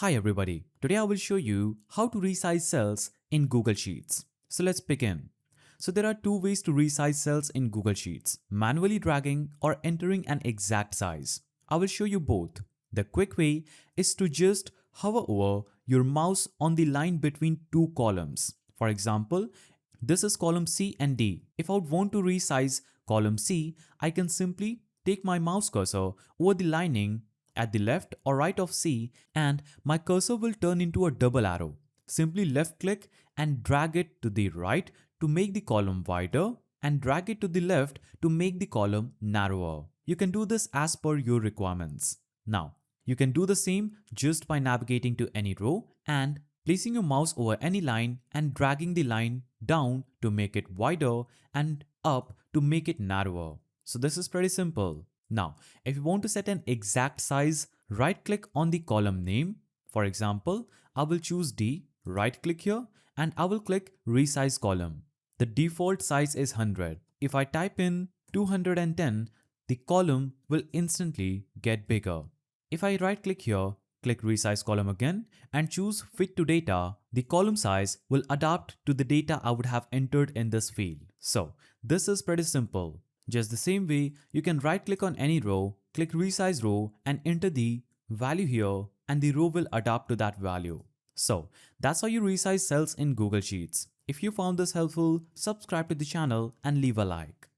Hi everybody, today I will show you how to resize cells in Google Sheets. So let's begin. So there are two ways to resize cells in Google Sheets, manually dragging or entering an exact size. I will show you both. The quick way is to just hover over your mouse on the line between two columns. For example, this is column C and D. If I would want to resize column C, I can simply take my mouse cursor over the lining at the left or right of C and my cursor will turn into a double arrow. Simply left click and drag it to the right to make the column wider and drag it to the left to make the column narrower. You can do this as per your requirements. Now, you can do the same just by navigating to any row and placing your mouse over any line and dragging the line down to make it wider and up to make it narrower. So this is pretty simple. Now, if you want to set an exact size, right click on the column name. For example, I will choose D, right click here and I will click resize column. The default size is 100. If I type in 210, the column will instantly get bigger. If I right click here, click resize column again and choose fit to data, the column size will adapt to the data I would have entered in this field. So this is pretty simple. Just the same way, you can right click on any row, click resize row and enter the value here and the row will adapt to that value. So that's how you resize cells in Google Sheets. If you found this helpful, subscribe to the channel and leave a like.